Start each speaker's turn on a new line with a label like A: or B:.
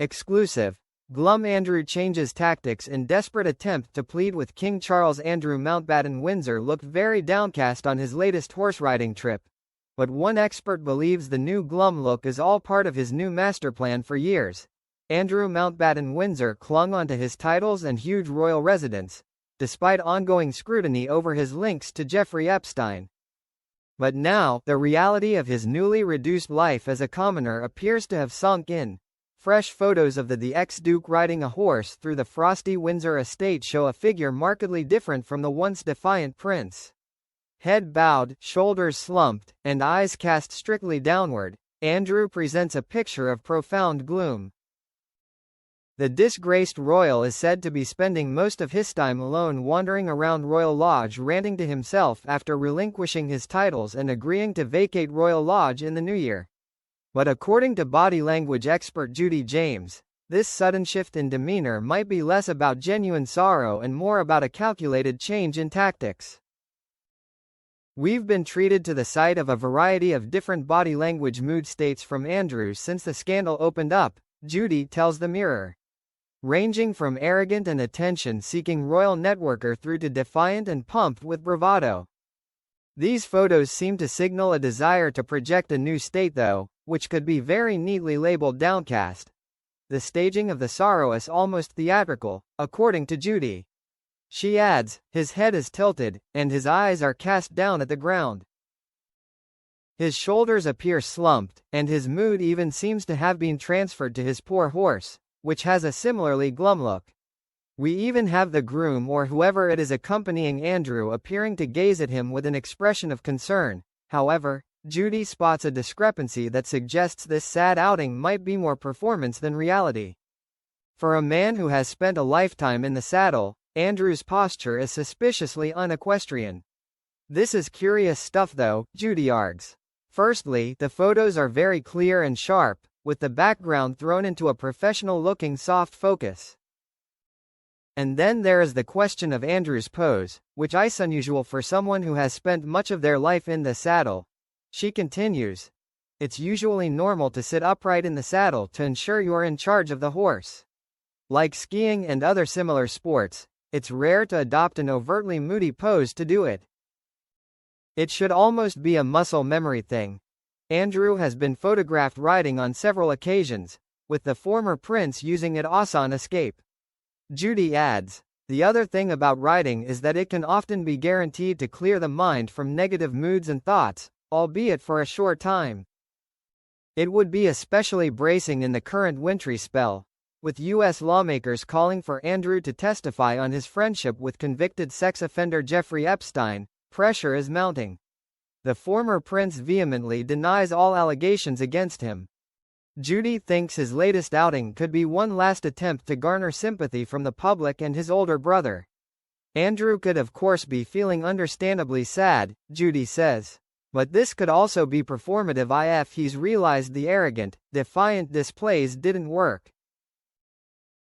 A: Exclusive. Glum Andrew changes tactics in desperate attempt to plead with King Charles. Andrew Mountbatten Windsor looked very downcast on his latest horse riding trip. But one expert believes the new glum look is all part of his new master plan. For years, Andrew Mountbatten Windsor clung onto his titles and huge royal residence, despite ongoing scrutiny over his links to Jeffrey Epstein. But now, the reality of his newly reduced life as a commoner appears to have sunk in. Fresh photos of the ex-duke riding a horse through the frosty Windsor estate show a figure markedly different from the once defiant prince. Head bowed, shoulders slumped, and eyes cast strictly downward, Andrew presents a picture of profound gloom. The disgraced royal is said to be spending most of his time alone wandering around Royal Lodge ranting to himself after relinquishing his titles and agreeing to vacate Royal Lodge in the new year. But according to body language expert Judy James, this sudden shift in demeanor might be less about genuine sorrow and more about a calculated change in tactics. We've been treated to the sight of a variety of different body language mood states from Andrew since the scandal opened up, Judy tells the Mirror. Ranging from arrogant and attention-seeking royal networker through to defiant and pumped with bravado. These photos seem to signal a desire to project a new state though, which could be very neatly labeled downcast. The staging of the sorrow is almost theatrical, according to Judy. She adds, his head is tilted, and his eyes are cast down at the ground. His shoulders appear slumped, and his mood even seems to have been transferred to his poor horse, which has a similarly glum look. We even have the groom or whoever it is accompanying Andrew appearing to gaze at him with an expression of concern. However, Judy spots a discrepancy that suggests this sad outing might be more performance than reality. For a man who has spent a lifetime in the saddle, Andrew's posture is suspiciously unequestrian. This is curious stuff though, Judy argues. Firstly, the photos are very clear and sharp, with the background thrown into a professional-looking soft focus. And then there is the question of Andrew's pose, which is unusual for someone who has spent much of their life in the saddle. She continues, it's usually normal to sit upright in the saddle to ensure you're in charge of the horse. Like skiing and other similar sports, it's rare to adopt an overtly moody pose to do it. It should almost be a muscle memory thing. Andrew has been photographed riding on several occasions, with the former prince using it also on escape. Judy adds, the other thing about riding is that it can often be guaranteed to clear the mind from negative moods and thoughts, albeit for a short time. It would be especially bracing in the current wintry spell, with U.S. lawmakers calling for Andrew to testify on his friendship with convicted sex offender Jeffrey Epstein. Pressure is mounting. The former prince vehemently denies all allegations against him. Judy thinks his latest outing could be one last attempt to garner sympathy from the public and his older brother. Andrew could of course be feeling understandably sad, Judy says. But this could also be performative if he's realized the arrogant, defiant displays didn't work.